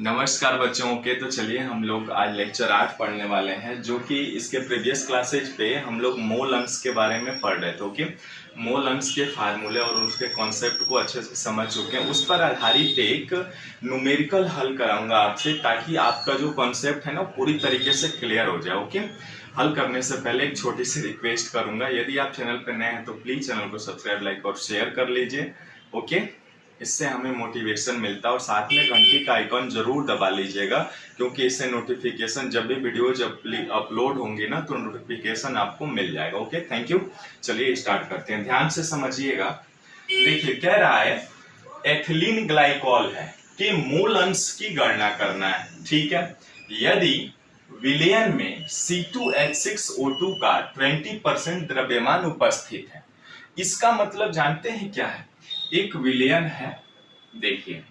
नमस्कार बच्चों के। तो चलिए हम लोग आज लेक्चर 8 पढ़ने वाले हैं, जो कि इसके प्रीवियस क्लासेज पे हम लोग मोल अंश के बारे में पढ़ रहे थे। ओके, मोल अंश के फार्मूले और उसके कॉन्सेप्ट को अच्छे से समझ चुके हैं। उस पर आधारित एक न्यूमेरिकल हल कराऊंगा आपसे, ताकि आपका जो कॉन्सेप्ट है ना पूरी तरीके से क्लियर हो जाए। ओके, हल करने से पहले एक छोटी सी रिक्वेस्ट करूंगा, यदि आप चैनल पर नए हैं तो प्लीज चैनल को सब्सक्राइब, लाइक और शेयर कर लीजिए। ओके, इससे हमें मोटिवेशन मिलता है। और साथ में घंटी का आइकॉन जरूर दबा लीजिएगा, क्योंकि इससे नोटिफिकेशन जब भी वीडियो अपलोड होंगी ना तो नोटिफिकेशन आपको मिल जाएगा। Okay, thank you. चलिए स्टार्ट करते हैं, ध्यान से समझिएगा। देखिए कह रहा है एथिलीन ग्लाइकॉल है कि मूल अंश की गणना करना है। ठीक है, यदि विलयन में C2H6O2 का 20% द्रव्यमान उपस्थित है, इसका मतलब जानते हैं क्या है? एक विलयन है, देखिए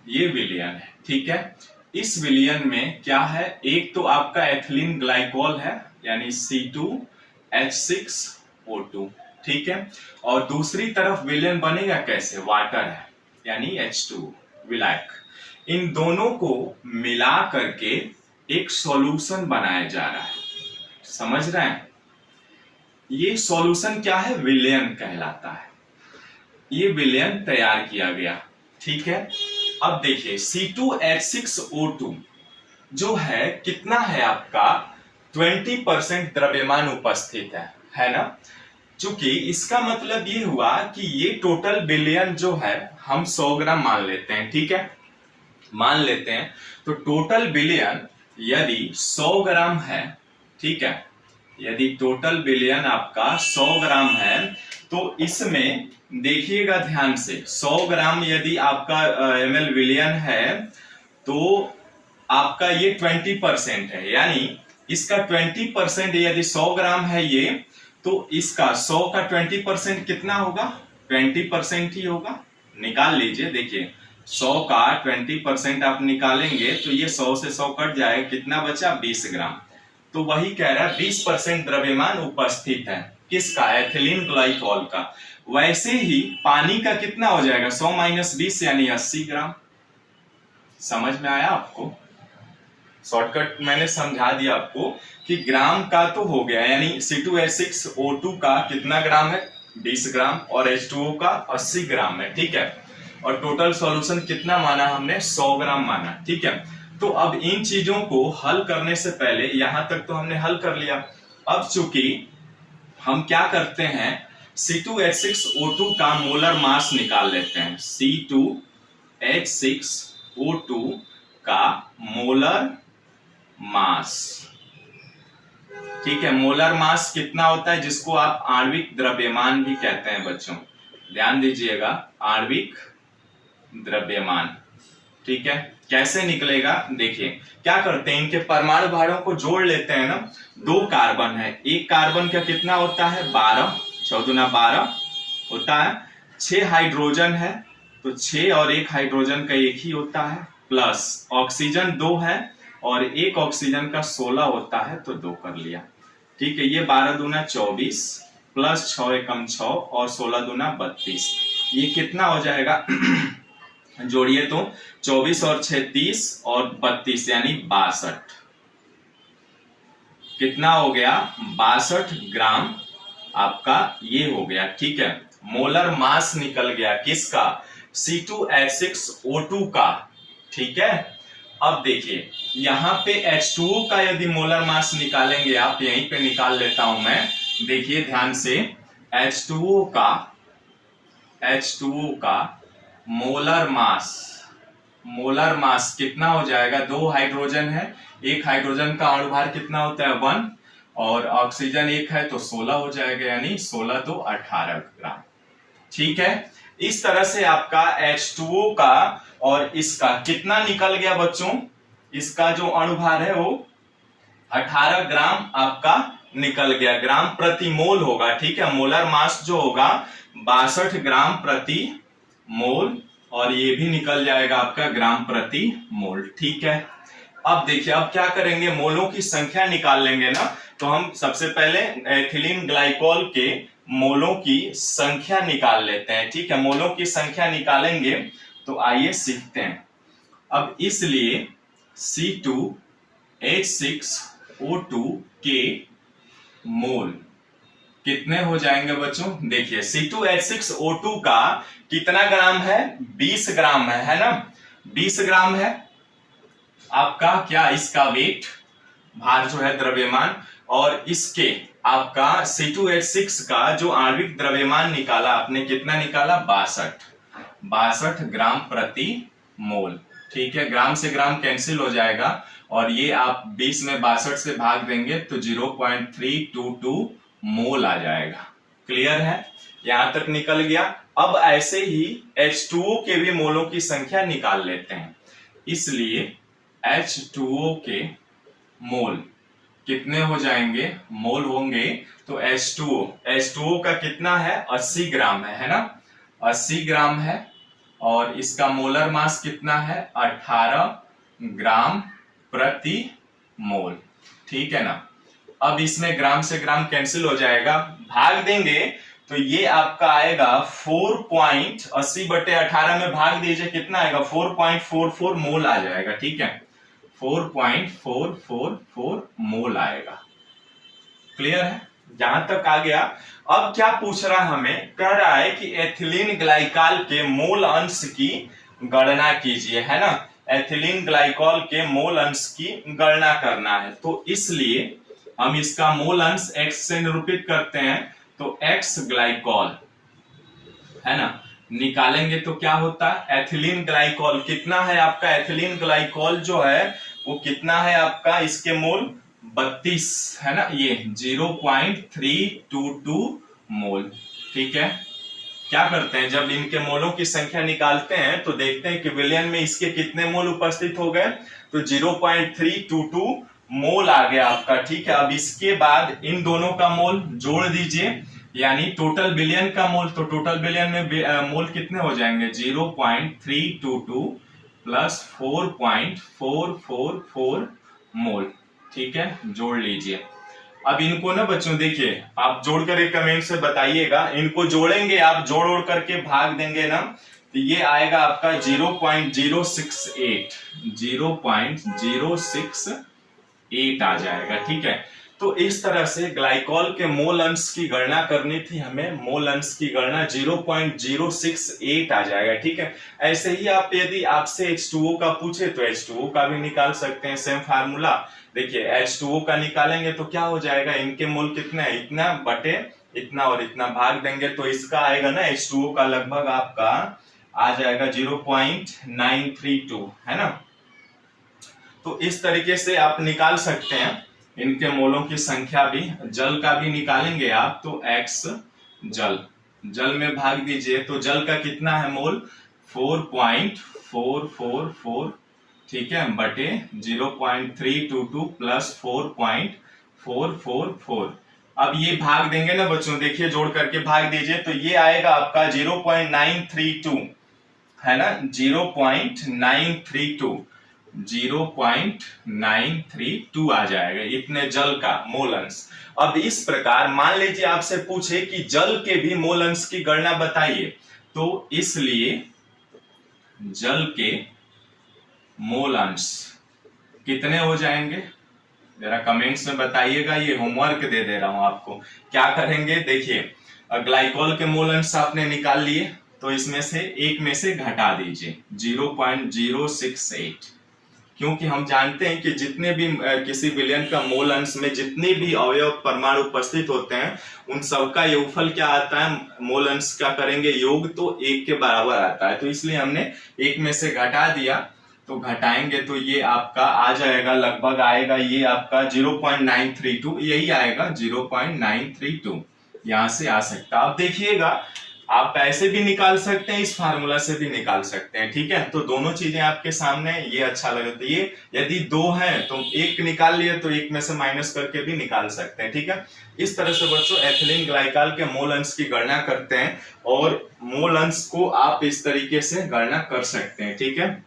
ये विलयन है, ठीक है। इस विलयन में क्या है? एक तो आपका एथिलीन ग्लाइकॉल है यानी C2H6O2, ठीक है। और दूसरी तरफ विलयन बनेगा कैसे? वाटर है यानी H2 विलायक। इन दोनों को मिला करके एक सॉल्यूशन बनाया जा रहा है, समझ रहे हैं? ये सॉल्यूशन क्या है? विलयन कहलाता है। ये विलयन तैयार किया गया, ठीक है। अब देखिए C2H6O2 जो है कितना है आपका? 20% द्रव्यमान उपस्थित है ना। चूंकि इसका मतलब ये हुआ कि ये टोटल विलयन जो है हम 100 ग्राम मान लेते हैं, ठीक है, मान लेते हैं। तो टोटल विलयन यदि 100 ग्राम है, ठीक है, यदि टोटल विलयन आपका 100 ग्राम है तो इसमें देखिएगा ध्यान से, 100 ग्राम यदि आपका ml विलयन है तो आपका ये 20% है, यानी इसका 20% यदि 100 ग्राम है ये, तो इसका 100 का 20% कितना होगा? 20% ही होगा। निकाल लीजिए, देखिए 100 का 20% आप निकालेंगे तो ये 100 से 100 कट जाएगा, कितना बचा? 20 ग्राम। तो वही कह रहा है 20% द्रव्यमान उपस्थित है, किसका? एथिलीन ग्लाइकॉल का। वैसे ही पानी का कितना हो जाएगा? 100 - 20 यानी 80 ग्राम। समझ में आया आपको? शॉर्टकट मैंने समझा दिया आपको कि ग्राम का तो हो गया, यानी C2H6O2 का कितना ग्राम है? 20 ग्राम, और H2O का 80 ग्राम है, ठीक है। और टोटल सॉल्यूशन कितना माना हमने? 100 ग्राम माना, ठीक है। तो अब इन चीजों को हल करने से पहले, यहां तक तो हमने हल कर लिया। अब चूंकि हम क्या करते हैं, C2H6O2 का मोलर मास निकाल लेते हैं। C2H6O2 का मोलर मास, ठीक है। मोलर मास कितना होता है, जिसको आप आणविक द्रव्यमान भी कहते हैं बच्चों, ध्यान दीजिएगा, आणविक द्रव्यमान, ठीक है। कैसे निकलेगा? देखिए क्या करते हैं, इनके परमाणु भारों को जोड़ लेते हैं ना। 2 कार्बन है, एक कार्बन का कितना होता है? 12, 14 दूना 12 होता है। 6 हाइड्रोजन है तो 6 और 1 हाइड्रोजन का एक ही होता है, प्लस ऑक्सीजन 2 है और 1 ऑक्सीजन का 16 होता है, तो 2 कर लिया, ठीक है। ये 12 दूना 24 प्लस 6 एकम 6 और 16 दूना 32, ये कितना हो जाएगा? जोड़िए तो 24 और 6 30 और 32 यानी 62। कितना हो गया? 62 ग्राम आपका ये हो गया, ठीक है। मोलर मास निकल गया किसका? C2H6O2 का, ठीक है। अब देखिए यहां पे H2O का यदि मोलर मास निकालेंगे आप, यहीं पे निकाल लेता हूं मैं, देखिए ध्यान से। H2O का मोलर मास कितना हो जाएगा? 2 हाइड्रोजन है, 1 हाइड्रोजन का अणुभार कितना होता है? 1, और ऑक्सीजन 1 है तो 16 हो जाएगा, यानी 16 तो 18 ग्राम, ठीक है। इस तरह से आपका H2O का और इसका कितना निकल गया बच्चों? इसका जो अणुभार है वो 18 ग्राम आपका निकल गया, ग्राम प्रति मोल होगा, ठीक है। मोलर मास जो होगा 62 ग्राम प्रति मोल, और ये भी निकल जाएगा आपका ग्राम प्रति मोल, ठीक है। अब देखिए अब क्या करेंगे, मोलों की संख्या निकाल लेंगे ना। तो हम सबसे पहले एथिलीन ग्लाइकॉल के मोलों की संख्या निकाल लेते हैं, ठीक है। मोलों की संख्या निकालेंगे तो आइए सीखते हैं। अब इसलिए C2H6O2 के मोल कितने हो जाएंगे बच्चों? देखिए C2H6O2 का कितना ग्राम है? 20 ग्राम है ना? 20 ग्राम है आपका क्या इसका वेट, भार जो है द्रव्यमान, और इसके आपका C2H6 का जो आणविक द्रव्यमान निकाला आपने, कितना निकाला? 62 ग्राम प्रति मोल। ठीक है, ग्राम से ग्राम कैंसिल हो जाएगा और ये आप 20 में 62 से भाग देंगे तो 0.322 मोल आ जाएगा। क्लियर है? यहां तक निकल गया। अब ऐसे ही H2O के भी मोलों की संख्या निकाल लेते हैं। इसलिए H2O के मोल कितने हो जाएंगे? मोल होंगे तो H2O का कितना है? 80 ग्राम है ना? 80 ग्राम है और इसका मोलर मास कितना है? 18 ग्राम प्रति मोल। ठीक है ना? अब इसमें ग्राम से ग्राम कैंसिल हो जाएगा, भाग देंगे तो ये आपका आएगा 4.80/18 में भाग दीजिए, कितना आएगा? 4.44 मोल आ जाएगा। ठीक है, 4.444 मोल आएगा। क्लियर है? जहां तक आ गया। अब क्या पूछ रहा है हमें? कह रहा है कि एथिलीन ग्लाइकॉल के मोल अंश की गणना कीजिए, है ना? एथिलीन ग्लाइकॉल के मोल अंश की गणना करना है, तो इसलिए हम इसका मोल अंश x से निरूपित करते हैं। तो x ग्लाइकॉल है ना, निकालेंगे तो क्या होता है? एथिलीन ग्लाइकॉल कितना है आपका? एथिलीन ग्लाइकॉल जो है वो कितना है आपका? इसके मोल 32 है ना, ये 0.322 मोल। ठीक है, क्या करते हैं जब इनके मोलों की संख्या निकालते हैं तो देखते हैं कि विलयन में इसके कितने मोल उपस्थित हो गए, तो 0.322 मोल आ गया आपका। ठीक है, अब इसके बाद इन दोनों का मोल जोड़ दीजिए, यानी टोटल बिलियन का मोल, तो टोटल बिलियन में मोल कितने हो जाएंगे? 0.322 प्लस 4.444 मोल। ठीक है, जोड़ लीजिए। अब इनको ना बच्चों देखिए, आप जोड़कर एक कमेंट से बताइएगा, इनको जोड़ेंगे आप, जोड़ करके भाग देंगे ना, तो ये आएगा आपका 0.068 आ जाएगा। ठीक है, तो इस तरह से ग्लाइकॉल के मोल अंश की गणना करनी थी हमें। मोल अंश की गणना 0.068 आ जाएगा। ठीक है, ऐसे ही आप यदि आपसे H2O का पूछे तो H2O का भी निकाल सकते हैं, सेम फार्मूला। देखिए H2O का निकालेंगे तो क्या हो जाएगा? इनके मोल कितने हैं? इतना बटे इतना और इतना भाग देंगे तो इसका आएगा ना, H2O का लगभग आपका आ जाएगा 0.932, है ना? तो इस तरीके से आप निकाल सकते हैं इनके मोलों की संख्या भी। जल का भी निकालेंगे आप तो x जल में भाग दीजिए, तो जल का कितना है मोल? 4.444। ठीक है, बटे 0.322 प्लस 4.444। अब ये भाग देंगे ना बच्चों, देखिए जोड़ करके भाग दीजिए तो ये आएगा आपका 0.932, है ना? 0.932 आ जाएगा, इतने जल का मोल अंश। अब इस प्रकार मान लीजिए आपसे पूछे कि जल के भी मोल अंश की गणना बताइए, तो इसलिए जल के मोल अंश कितने हो जाएंगे? जरा कमेंट्स में बताइएगा, ये होमवर्क दे दे रहा हूं आपको। क्या करेंगे? देखिए ग्लाइकॉल के मोल अंश आपने निकाल लिए, तो इसमें से एक में से घटा दीजिए 0.068, क्योंकि हम जानते हैं कि जितने भी किसी विलयन का मोल अंश में जितने भी अवयव परमाणु उपस्थित होते हैं उन सबका योगफल क्या आता है? मोल अंश का करेंगे योग तो 1 के बराबर आता है, तो इसलिए हमने एक में से घटा दिया। तो घटाएंगे तो ये आपका आ जाएगा, लगभग आएगा ये आपका 0.932, यही आएगा 0.932, यहां से आ सकता है। आप देखिएगा, आप ऐसे भी निकाल सकते हैं, इस फार्मूला से भी निकाल सकते हैं। ठीक है, तो दोनों चीजें आपके सामने, ये अच्छा लगे तो ये, यदि दो है तो एक निकाल लिए तो एक में से माइनस करके भी निकाल सकते हैं। ठीक है, इस तरह से बच्चों एथिलीन ग्लाइकॉल के मोल अंश की गणना करते हैं और मोल अंश को आप इस तरीके से गणना कर सकते हैं। ठीक है,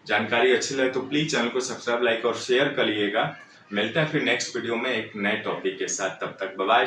जानकारी अच्छी लगे तो प्लीज चैनल को सब्सक्राइब, लाइक और शेयर करिएगा। मिलते हैं फिर नेक्स्ट वीडियो में एक नए टॉपिक के साथ, तब तक बाय बाय।